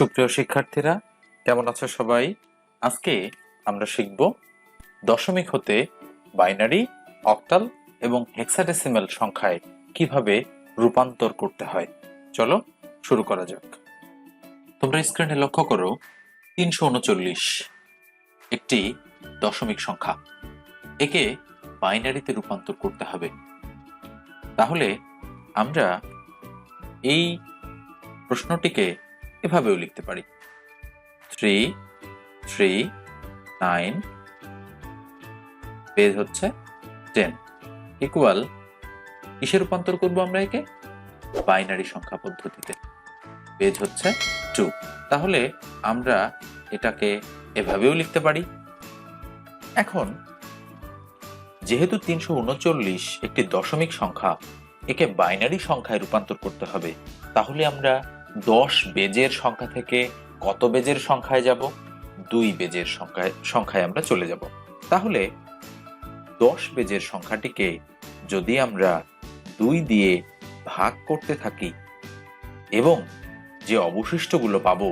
সুপ্রিয় শিক্ষার্থীরা, কেমন আছো সবাই? আজকে আমরা শিখব দশমিক হতে বাইনারি, অক্টাল এবং হেক্সাডেসিমাল সংখ্যায় কিভাবে রূপান্তর করতে হয়। চলো শুরু করা যাক। তোমরা স্ক্রিনে লক্ষ্য করো 339 একটি দশমিক সংখ্যা। একে বাইনারিতে রূপান্তর করতে হবে। তাহলে আমরা এই প্রশ্নটিকে এভাবেও লিখতে পারি, 339 পেজ হচ্ছে 10 ইকুয়াল কিসে রূপান্তর করব আমরা একে? বাইনারি সংখ্যা পদ্ধতিতে। পেজ হচ্ছে 2। তাহলে আমরা এটাকে এভাবেও লিখতে পারি। এখন যেহেতু 339 একটি দশমিক সংখ্যা, একে বাইনারি সংখ্যায় রূপান্তর করতে হবে, তাহলে আমরা 10 বেজের সংখ্যা থেকে কত বেজের সংখ্যায় যাব? 2 বেজের সংখ্যায় আমরা চলে যাব। তাহলে 10 বেজের সংখ্যাটিকে যদি আমরা 2 দিয়ে ভাগ করতে থাকি এবং যে অবশিষ্টগুলো পাবো,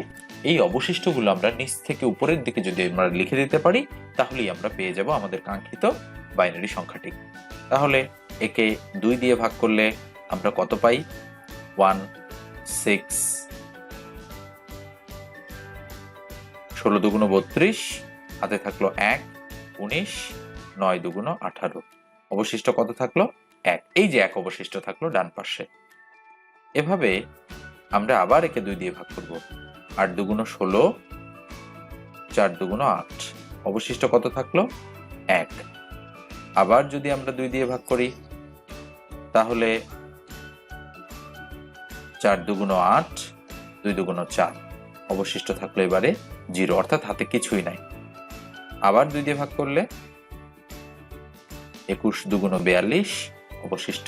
এই অবশিষ্টগুলো আমরা নিচ থেকে উপরের দিকে যদি আমরা লিখে দিতে পারি, তাহলেই আমরা পেয়ে যাব আমাদের কাঙ্ক্ষিত বাইনারি সংখ্যাটি। তাহলে একে 2 দিয়ে ভাগ করলে আমরা কত পাই? 1 6 16 দুগুণ 32, হাতে থাকলো 1 19, 9 দুগুণ 18, অবশিষ্ট কত থাকলো? 1। এই যে 1 অবশিষ্ট থাকলো ডান পাশে। এভাবে আমরা আবার একে 2 দিয়ে ভাগ করব। 8 দুগুণ 16, 4 দুগুণ 8, অবশিষ্ট কত থাকলো? 1। আবার যদি আমরা 2 দিয়ে ভাগ করি, তাহলে 4 দুগুণ 8, 2 দুগুণ 4, অবশিষ্ট থাকলো এবারে 0, অর্থাৎ হাতে কিছুই নাই। আবার 2 দিয়ে ভাগ করলে 21 দুগুণ 42, অবশিষ্ট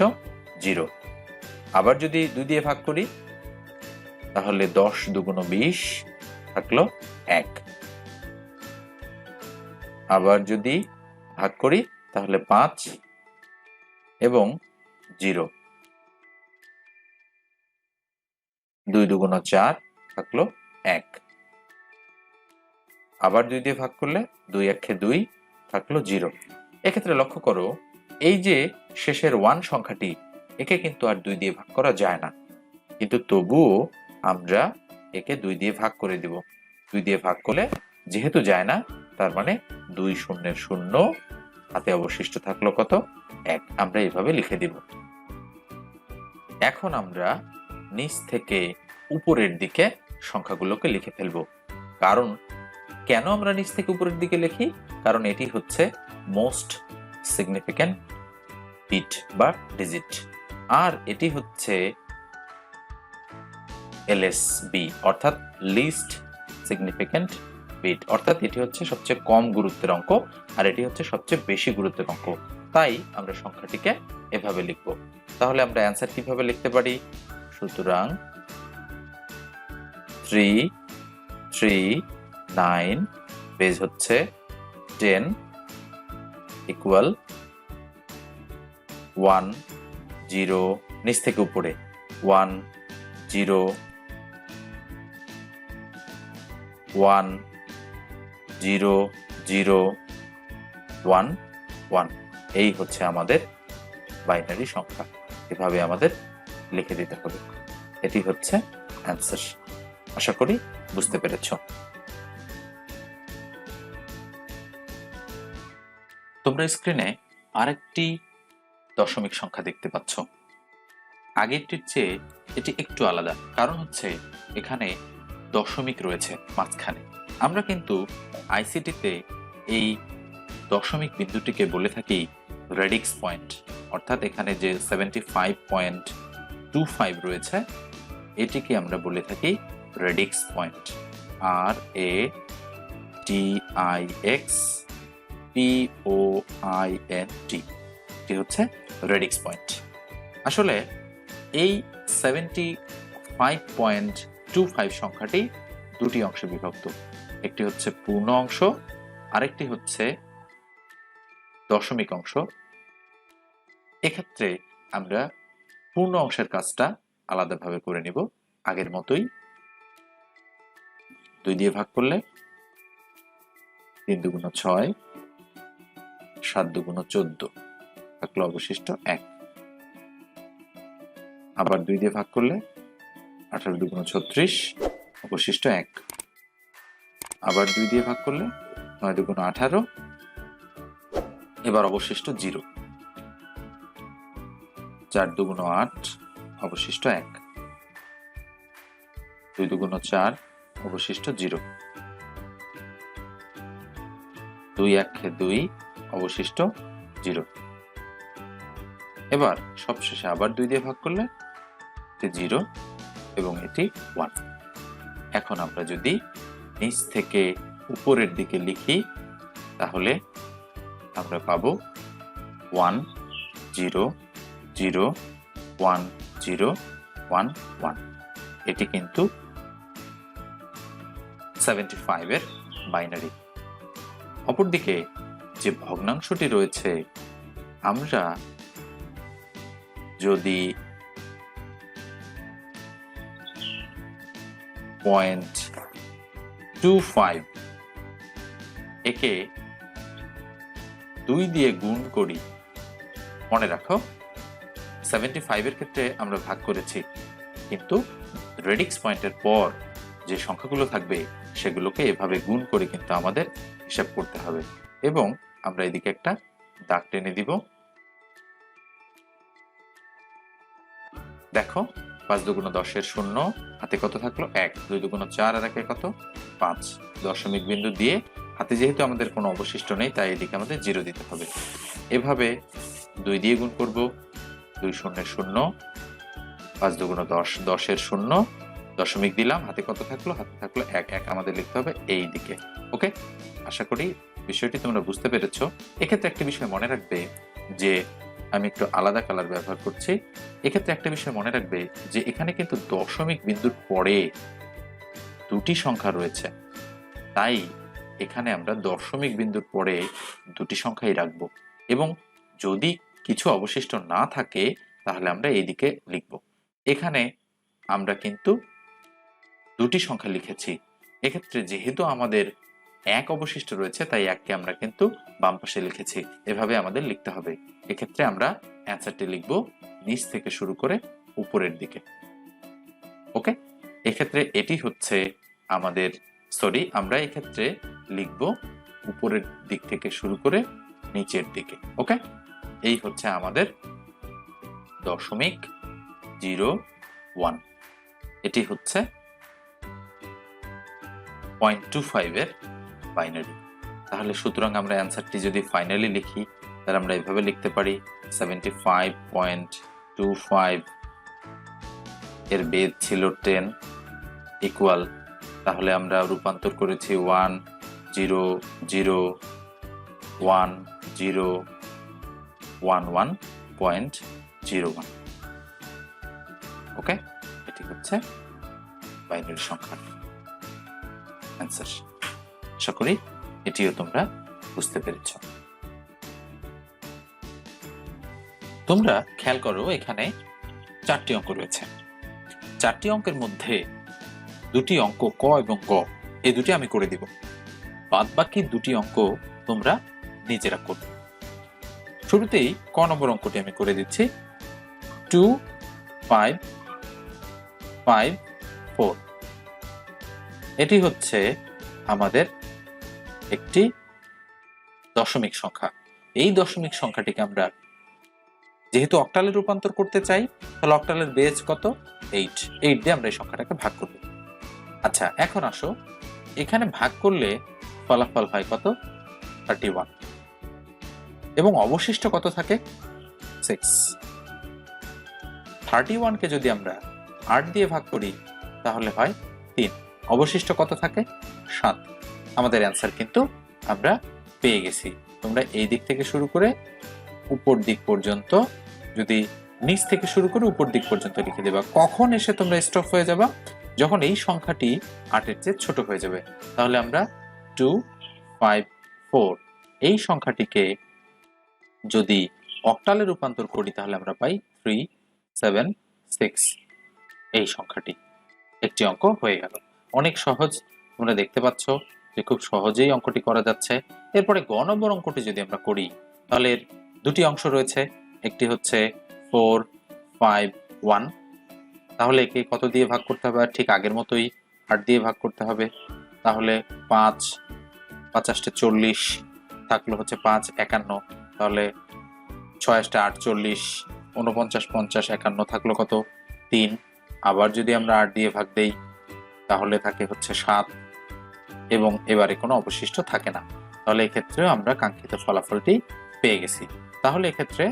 0। আবার যদি 2 দিয়ে ভাগ করি, তাহলে 10 দুগুণ 20, থাকলো 1। আবার যদি ভাগ করি, তাহলে 5 এবং 0, 2 দুগুণ 4, থাকলো 1। আবার 2 দিয়ে ভাগ করলে 2 একে 2, থাকলো 0। এক্ষেত্রে লক্ষ্য করো, এই যে শেষের 1 সংখ্যাটি, একে কিন্তু আর 2 দিয়ে ভাগ করা যায় না, কিন্তু তবুও আমরা একে 2 দিয়ে ভাগ করে দিব। 2 দিয়ে ভাগ করলে যেহেতু যায় না, তার মানে 2 শূন্যের 0, হাতে অবশিষ্ট থাকলো কত? 1। আমরা এইভাবে লিখে দিব। এখন আমরা নিচ থেকে উপরের দিকে সংখ্যাগুলোকে লিখে ফেলব। কারণ কেন আমরা নিচ থেকে উপরের দিকে লিখি? কারণ এটি হচ্ছে মোস্ট সিগনিফিক্যান্ট বিট বা ডিজিট, আর এটি হচ্ছে এলএসবি অর্থাৎ লিস্ট সিগনিফিক্যান্ট বিট, অর্থাৎ এটি হচ্ছে সবচেয়ে কম গুরুত্বের অঙ্ক, আর এটি হচ্ছে সবচেয়ে বেশি গুরুত্বের অঙ্ক। তাই আমরা সংখ্যাটিকে এভাবে লিখব। তাহলে আমরা অ্যান্সার কিভাবে লিখতে পারি? সুতরাং 339 পেজ হচ্ছে 10 ইকুয়াল 1 0, নিচ থেকে উপরে 1 0 1 0 0 1 1, এই হচ্ছে আমাদের বাইনারি সংখ্যা। এভাবে আমাদের লিখে দিতে হবে। এটি হচ্ছে অ্যান্সার। আশা করি বুঝতে পেরেছ। তোমরা স্ক্রিনে আরেকটি দশমিক সংখ্যা দেখতে পাচ্ছ। আগেরটির চেয়ে এটি একটু আলাদা, কারণ হচ্ছে এখানে দশমিক রয়েছে মাঝখানে। আমরা কিন্তু আইসিটিতে এই দশমিক বিন্দুটিকে বলে থাকি রেডিক্স পয়েন্ট, অর্থাৎ এখানে যে 75.25 রয়েছে, এটিকে আমরা বলে থাকি রেডিক্স পয়েন্ট। RADIXPOINT, এটি হচ্ছে রেডিক্স পয়েন্ট। আসলে এই 75.25 সংখ্যাটি দুটি অংশে বিভক্ত। একটি হচ্ছে পূর্ণ অংশ, আরেকটি হচ্ছে দশমিক অংশ। এক্ষেত্রে আমরা পূর্ণ অংশের কাজটা আলাদাভাবে করে নিব, আগের মতোই। 2 দিয়ে ভাগ করলে 3 দুগুণ 6, 7 দুগুণ 14, থাকলো অবশিষ্ট 1। আবার 2 দিয়ে ভাগ করলে 18 দুগুণ 36, অবশিষ্ট 1। আবার 2 দিয়ে ভাগ করলে 9 দুগুণ 18, এবার অবশিষ্ট 0। 4 দুগুণ 8, অবশিষ্ট 1। 2 দুগুণ 4, অবশিষ্ট 0। 2 1 2, অবশিষ্ট 0। এবার সবশেষে আবার 2 দিয়ে ভাগ করলে 0 এবং এটি 1। এখন আমরা যদি নিচ থেকে উপরের দিকে লিখি তাহলে আমরা পাবো 1 0 0 1 0 1 1। এটি কিন্তু 75 এর বাইনারি। অপরদিকে যে ভগ্নাংশটি রয়েছে, আমরা যদি 0.25 একে 2 দিয়ে গুণ করি, মনে রাখো 75 এর ক্ষেত্রে আমরা ভাগ করেছি, কিন্তু রেডিক্স পয়েন্টের পর যে সংখ্যাগুলো থাকবে সেগুলোকে এভাবে গুণ করে কিন্তু আমাদের হিসাব করতে হবে। এবং আমরা এদিকে একটা দাগ টেনে দিব। দেখো 5 দুগুণ 10 এর 0, হাতে কত থাকলো 1, 2 দুগুণ 4 আর 1 কত 5, দশমিক বিন্দু দিয়ে হাতে যেহেতু আমাদের কোনো অবশিষ্ট নেই তাই এদিকে আমাদের 0 দিতে হবে। এভাবে 2 দিয়ে গুণ করব, 2 শূন্যের 0, 5 দুগুণ 10, 10 এর 0, দশমিক দিলাম, হাতে কত থাকলো, হাতে থাকলো 1, 1 আমাদের লিখতে হবে এই দিকে। ওকে, আশা করি বিষয়টি তোমরা বুঝতে পেরেছো। এক্ষেত্রে একটা বিষয় মনে রাখবে যে আমি একটু আলাদা কালার ব্যবহার করছি। এক্ষেত্রে একটা বিষয় মনে রাখবে যে এখানে কিন্তু দশমিক বিন্দুর পরে 2টি সংখ্যা রয়েছে, তাই এখানে আমরা দশমিক বিন্দুর পরে 2টি সংখ্যাই রাখবো এবং যদি কিছু অবশিষ্ট না থাকে তাহলে আমরা এইদিকে লিখব। এখানে আমরা কিন্তু 2টি সংখ্যা লিখেছি। এক্ষেত্রে যেহেতু আমাদের 1 অবশিষ্ট রয়েছে তাই 1কে আমরা কিন্তু বাম পাশে লিখেছি। এভাবে আমাদের লিখতে হবে। এক্ষেত্রে আমরা অ্যান্সারটি লিখব নিচ থেকে শুরু করে উপরের দিকে। ওকে, এক্ষেত্রে এটি হচ্ছে আমাদের আমরা এক্ষেত্রে লিখব উপরের দিক থেকে শুরু করে নিচের দিকে। ওকে, এই হচ্ছে আমাদের 0.01। এটি হচ্ছে 0.25 এর বাইনারি। তাহলে সুতরাং আমরা অ্যান্সারটি যদি ফাইনালি লিখি তাহলে আমরা এভাবে লিখতে পারি 75.25 এর বেদ ছিল 10 ইকুয়াল, তাহলে আমরা রূপান্তর করেছি 1 0 0 1 0 1 1.01। ওকে, এটি হচ্ছে বাইনারি সংখ্যার অ্যান্সার। আশা করি এটিও তোমরা বুঝতে পেরেছ। তোমরা খেয়াল করো এখানে 4টি অঙ্ক রয়েছে। 4টি অঙ্কের মধ্যে 2টি অঙ্ক ক এবং গ, এই দুটি আমি করে দিব, বাদ বাকি 2টি অঙ্ক তোমরা নিজেরা করবে। শুরুতেই ক নম্বর অঙ্কটি আমি করে দিচ্ছি 2 5 5 4। এটি হচ্ছে আমাদের একটি দশমিক সংখ্যা। এই দশমিক সংখ্যাটিকে আমরা যেহেতু অক্টালে রূপান্তর করতে চাই তাহলে অক্টালের বেজ কত 8 দিয়ে আমরা এই সংখ্যাটাকে ভাগ করব। আচ্ছা, এখন আসো এখানে ভাগ করলে ফলাফল হয় কত 31 এবং অবশিষ্ট কত থাকে 6। 31কে যদি আমরা 8 দিয়ে ভাগ করি তাহলে হয় 3, অবশিষ্ট কত থাকে 7। আমাদের অ্যান্সার কিন্তু আমরা পেয়ে গেছি। তোমরা এই দিক থেকে শুরু করে উপর দিক পর্যন্ত, যদি নিচ থেকে শুরু করে উপর দিক পর্যন্ত লিখে দেবা। কখন এসে তোমরা স্টপ হয়ে যাবা? যখন এই সংখ্যাটি 8-এর চেয়ে ছোট হয়ে যাবে। তাহলে আমরা 2 5 4 এই সংখ্যাটিকে যদি অক্টালে রূপান্তর করি তাহলে আমরা পাই 3 7 6। এই সংখ্যাটি একটি অঙ্ক হয়ে গেল। অনেক সহজ, তোমরা দেখতে পাচ্ছ যে খুব সহজেই অঙ্কটি করা যাচ্ছে। এরপরে গ নম্বর অঙ্কটি যদি আমরা করি তাহলে এর দুটি অংশ রয়েছে, একটি হচ্ছে 4, 5, 1। তাহলে একে কত দিয়ে ভাগ করতে হবে? ঠিক আগের মতোই 8 দিয়ে ভাগ করতে হবে। তাহলে 5, 5 40, থাকলো হচ্ছে 5, 51। তাহলে 6 48, 49, 50, 51 থাকলো কত? 3। আবার যদি আমরা 8 দিয়ে ভাগ দেই তাহলে থাকে হচ্ছে 7, এবং এবারে কোনো অবশিষ্ট থাকে না। তাহলে এক্ষেত্রেও আমরা কাঙ্ক্ষিত ফলাফলটি পেয়ে গেছি। তাহলে এক্ষেত্রে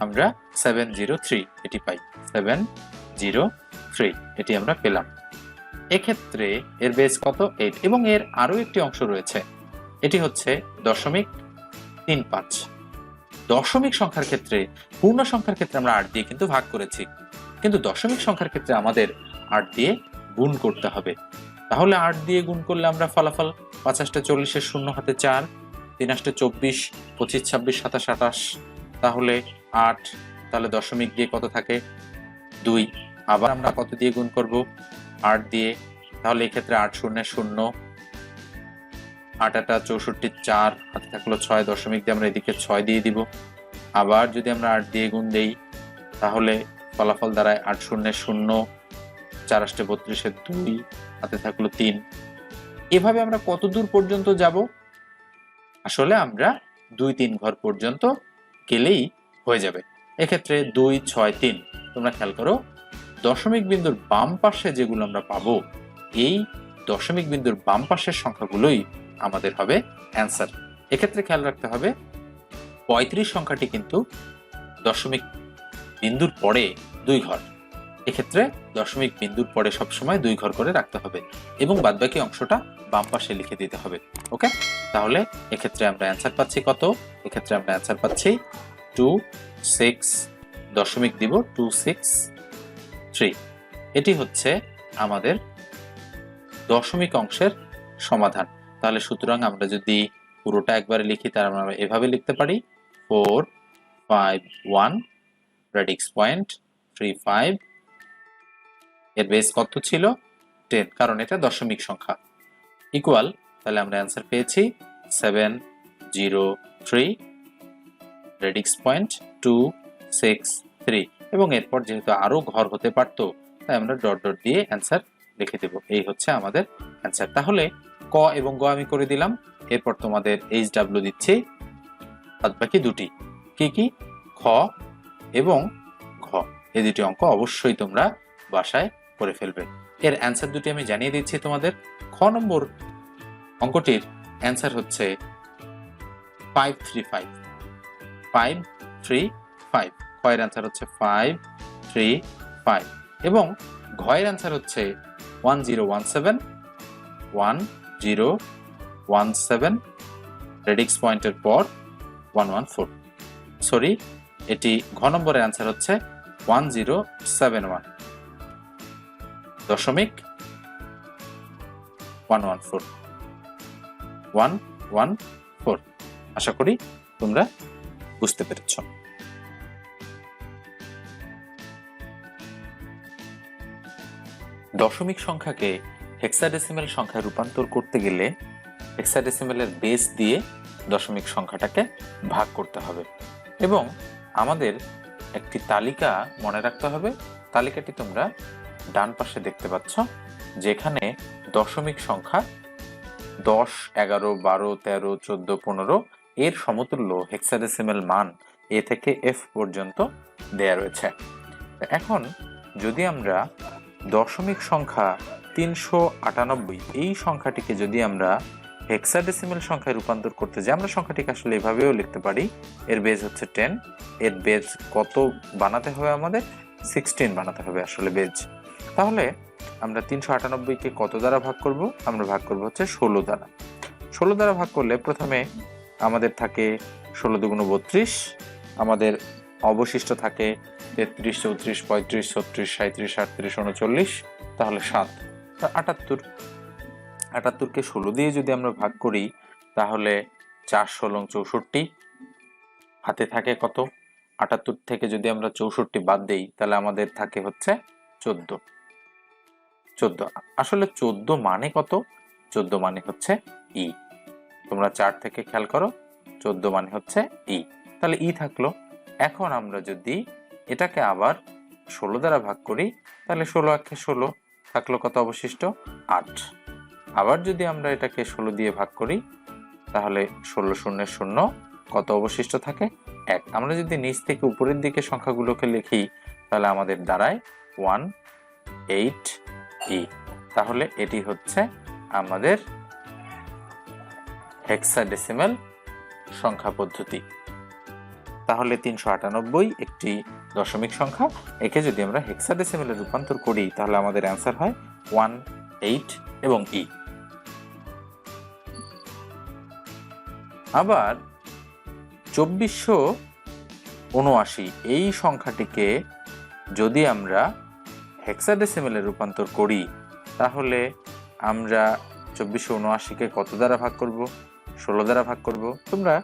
আমরা 703 এটি পাই, 703 এটি আমরা পেলাম। এক্ষেত্রে এর বেস কত? 8, এবং এর আরো একটি অংশ রয়েছে, এটি হচ্ছে 0.35। দশমিক সংখ্যার ক্ষেত্রে, পূর্ণ সংখ্যার ক্ষেত্রে আমরা 8 দিয়ে কিন্তু ভাগ করেছি, কিন্তু দশমিক সংখ্যার ক্ষেত্রে আমাদের 8 দিয়ে গুণ করতে হবে। তাহলে 8 দিয়ে গুণ করলে আমরা ফলাফল 5 40 শূন্য হাতে 4, 3 24, 25 26 27 28, তাহলে 8। তাহলে দশমিক দিয়ে কত থাকে? 2। আবার আমরা কত দিয়ে গুণ করব? 8 দিয়ে। তাহলে এক্ষেত্রে 8 শূন্য 0, 8 64, 4 হাতে থাকলো 6, দশমিক দিয়ে আমরা এদিকে 6 দিয়ে দিব। আবার যদি আমরা 8 দিয়ে গুণ দেই তাহলে ফলাফল দাঁড়ায় 8 শূন্য 0, 4 32, 2 হাতে থাকলো 3। এভাবে আমরা কত দূর পর্যন্ত যাব? আসলে আমরা 2-3 ঘর পর্যন্ত গেলেই হয়ে যাবে। এক্ষেত্রে 2 6 3, তোমরা খেয়াল করো দশমিক বিন্দুর বাম পাশে যেগুলো আমরা পাবো, এই দশমিক বিন্দুর বাম পাশের সংখ্যাগুলোই আমাদের হবে অ্যান্সার। এক্ষেত্রে খেয়াল রাখতে হবে 35 সংখ্যাটি কিন্তু দশমিক বিন্দুর পরে 2 ঘর। এক্ষেত্রে দশমিক বিন্দুর পরে সবসময় 2 ঘর করে রাখতে হবে, এবং বাদবাকি অংশটা বাম পাশে লিখে দিতে হবে। ওকে, তাহলে এক্ষেত্রে আমরা অ্যান্সার পাচ্ছি কত? এক্ষেত্রে আমরা অ্যান্সার পাচ্ছি 2 6, দশমিক দিব 263। এটি হচ্ছে আমাদের দশমিক অংশের সমাধান। তাহলে সুতরাং আমরা যদি পুরোটা একবারে লিখি তাহলে আমরা এভাবে লিখতে পারি 4 5 1 রেডিক্স পয়েন্ট 3 5। এর বেস কত ছিল? 10, কারণ এটা দশমিক সংখ্যা। ইকুয়াল, তাহলে আমরা অ্যান্সার পেয়েছি 703 রেডিক্স পয়েন্ট 263। এবং এরপর যেহেতু আরো ঘর হতে পারত তাই আমরা ডট ডট দিয়ে অ্যান্সার লিখে দেব। এই হচ্ছে আমাদের অ্যান্সার। তাহলে ক এবং গ আমি করে দিলাম। এরপর তোমাদের HW দিচ্ছি বাদবাকি দুটি, কি কি? খ এবং ঘ। এই দুটি অঙ্ক অবশ্যই তোমরা বাসায় করে ফেলবে। এর অ্যান্সার দুটি আমি জানিয়ে দিচ্ছি তোমাদের। খ নম্বর অঙ্কটির অ্যান্সার হচ্ছে 535, 535। খ এর অ্যান্সার হচ্ছে 535, এবং ঘ এর অ্যান্সার হচ্ছে 1017, 1017 রেডিক্স পয়েন্টের পর 114। সরি, এটি ঘ নম্বরের অ্যান্সার হচ্ছে 1071 দশমিক 114, 114। আশা করি তোমরা বুঝতে পেরেছ। দশমিক সংখ্যাকে হেক্সাডেসিমাল সংখ্যায় রূপান্তর করতে গেলে হেক্সাডেসিমালের বেস দিয়ে দশমিক সংখ্যাটাকে ভাগ করতে হবে, এবং আমাদের একটি তালিকা মনে রাখতে হবে। তালিকাটি তোমরা ডান পাশে দেখতে পাচ্ছ, যেখানে দশমিক সংখ্যা 10, 11, 12, 13, 14, 15 এর সমতুল্য হেক্সাডেসিমাল মান এ থেকে এফ পর্যন্ত দেয়া রয়েছে। এখন যদি আমরা দশমিক সংখ্যা 398 এই সংখ্যাটিকে যদি আমরা হেক্সাডেসিমাল সংখ্যায় রূপান্তর করতে যাই, আমরা সংখ্যাটিকে আসলে এভাবেও লিখতে পারি। এর বেজ হচ্ছে 10, এর বেজ কত বানাতে হবে? আমাদের 16 বানাতে হবে আসলে বেজ। তাহলে আমরা 398কে কত দ্বারা ভাগ করব? আমরা ভাগ করব হচ্ছে 16 দ্বারা। 16 দ্বারা ভাগ করলে প্রথমে আমাদের থাকে 16 দুগুণ 32, আমাদের অবশিষ্ট থাকে 33, 34, 35, 36, 37, 38, 39, তাহলে 7, 78। 78কে 16 দিয়ে যদি আমরা ভাগ করি তাহলে 4 16 64, হাতে থাকে কত? 78 থেকে যদি আমরা 64 বাদ দেই তাহলে আমাদের থাকে হচ্ছে 14। আসলে 14 মানে কত? 14 মানে হচ্ছে ই। তোমরা চার্ট থেকে খেয়াল করো, 14 মানে হচ্ছে ই, তাহলে ই থাকলো। এখন আমরা যদি এটাকে আবার 16 দ্বারা ভাগ করি, তাহলে 16 একে 16, থাকলো কত অবশিষ্ট? 8। আবার যদি আমরা এটাকে 16 দিয়ে ভাগ করি, তাহলে 16 শূন্যের শূন্য, কত অবশিষ্ট থাকে? 1। আমরা যদি নিচ থেকে উপরের দিকে সংখ্যাগুলোকে লিখি, তাহলে আমাদের দাঁড়ায় 18E। তাহলে এটি হচ্ছে আমাদের হেক্সাডেসিমাল সংখ্যা পদ্ধতি। তাহলে 398 একটি দশমিক সংখ্যা, একে যদি আমরা হেক্সাডেসিমালে রূপান্তর করি, তাহলে আমাদের অ্যান্সার হয় 18 এবং ই। আবার 2479 এই সংখ্যাটিকে যদি আমরা হেক্সাডেসিমালে রূপান্তর করি, তাহলে আমরা 2479কে কত দ্বারা ভাগ করব? 16 দ্বারা ভাগ করব। তোমরা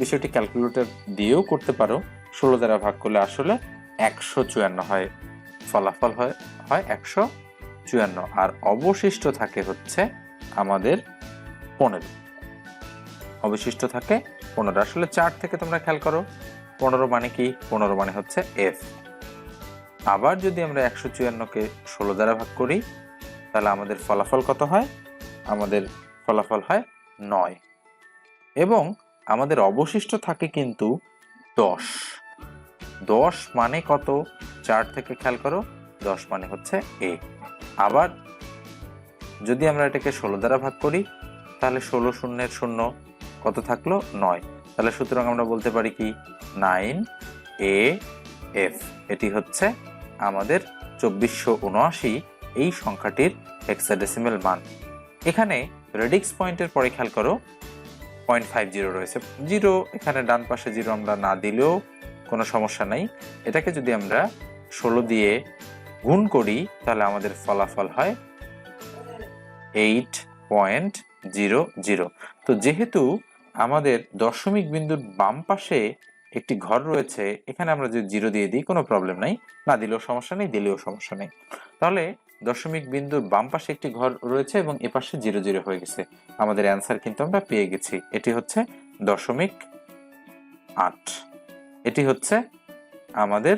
বিষয়টি ক্যালকুলেটর দিয়েও করতে পারো। 16 দ্বারা ভাগ করলে আসলে 154 হয়, ফলাফল হয় 154, আর অবশিষ্ট থাকে হচ্ছে আমাদের 15। অবশিষ্ট থাকে 15। আসলে চার্ট থেকে তোমরা খেয়াল করো, 15 মানে কি? 15 মানে হচ্ছে এফ। আবার যদি আমরা 154কে 16 দ্বারা ভাগ করি, তাহলে আমাদের ফলাফল কত হয়? আমাদের ফলাফল হয় 9, এবং আমাদের অবশিষ্ট থাকে কিন্তু 10। 10 মানে কত? চার্ট থেকে খেয়াল করো, 10 মানে হচ্ছে এ। আবার যদি আমরা এটাকে 16 দ্বারা ভাগ করি, তাহলে 16 শূন্যের শূন্য, কত থাকলো? 9। তাহলে সুতরাং আমরা বলতে পারি কি? 9AF। এটি হচ্ছে আমাদের 2479 এই সংখ্যাটির হেক্সাডেসিমাল মান। এখানে রেডিক্স পয়েন্টের পরে খেয়াল করো, 0.50 রয়েছে। 0 এখানে ডান পাশে 0 আমরা না দিলেও কোনো সমস্যা নাই। এটাকে যদি আমরা 16 দিয়ে গুণ করি, তাহলে আমাদের ফলাফল হয় 8.00। তো যেহেতু আমাদের দশমিক বিন্দুর বাম পাশে একটি ঘর রয়েছে, এখানে আমরা যদি 0 দিয়ে দিই কোনো প্রবলেম নাই, না দিলেও সমস্যা নেই, দিলেও সমস্যা নেই। তাহলে দশমিক বিন্দুর বাম পাশে একটি ঘর রয়েছে এবং এপাশে 0 0 হয়ে গেছে। আমাদের অ্যান্সার কিন্তু আমরা পেয়ে গেছি। এটি হচ্ছে 0.8। এটি হচ্ছে আমাদের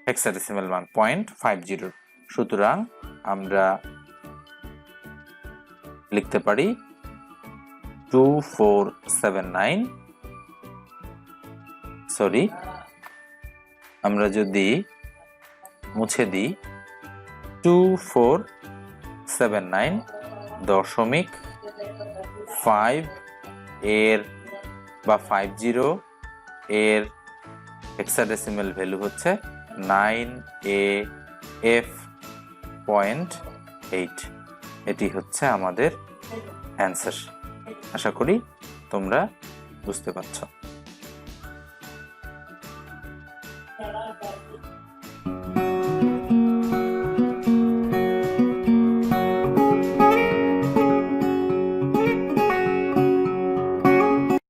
হেক্সাডেসিমাল মান 0.50। সুতরাং আমরা লিখতে পারি 2479, সরি, আমরা যদি মুছে দিই 2479.5 এর বা 50 এর হেক্সাডেসিমাল ভ্যালু হচ্ছে 9AF.8। এটি হচ্ছে আমাদের অ্যান্সার। আশা করি তোমরা বুঝতে পারছো।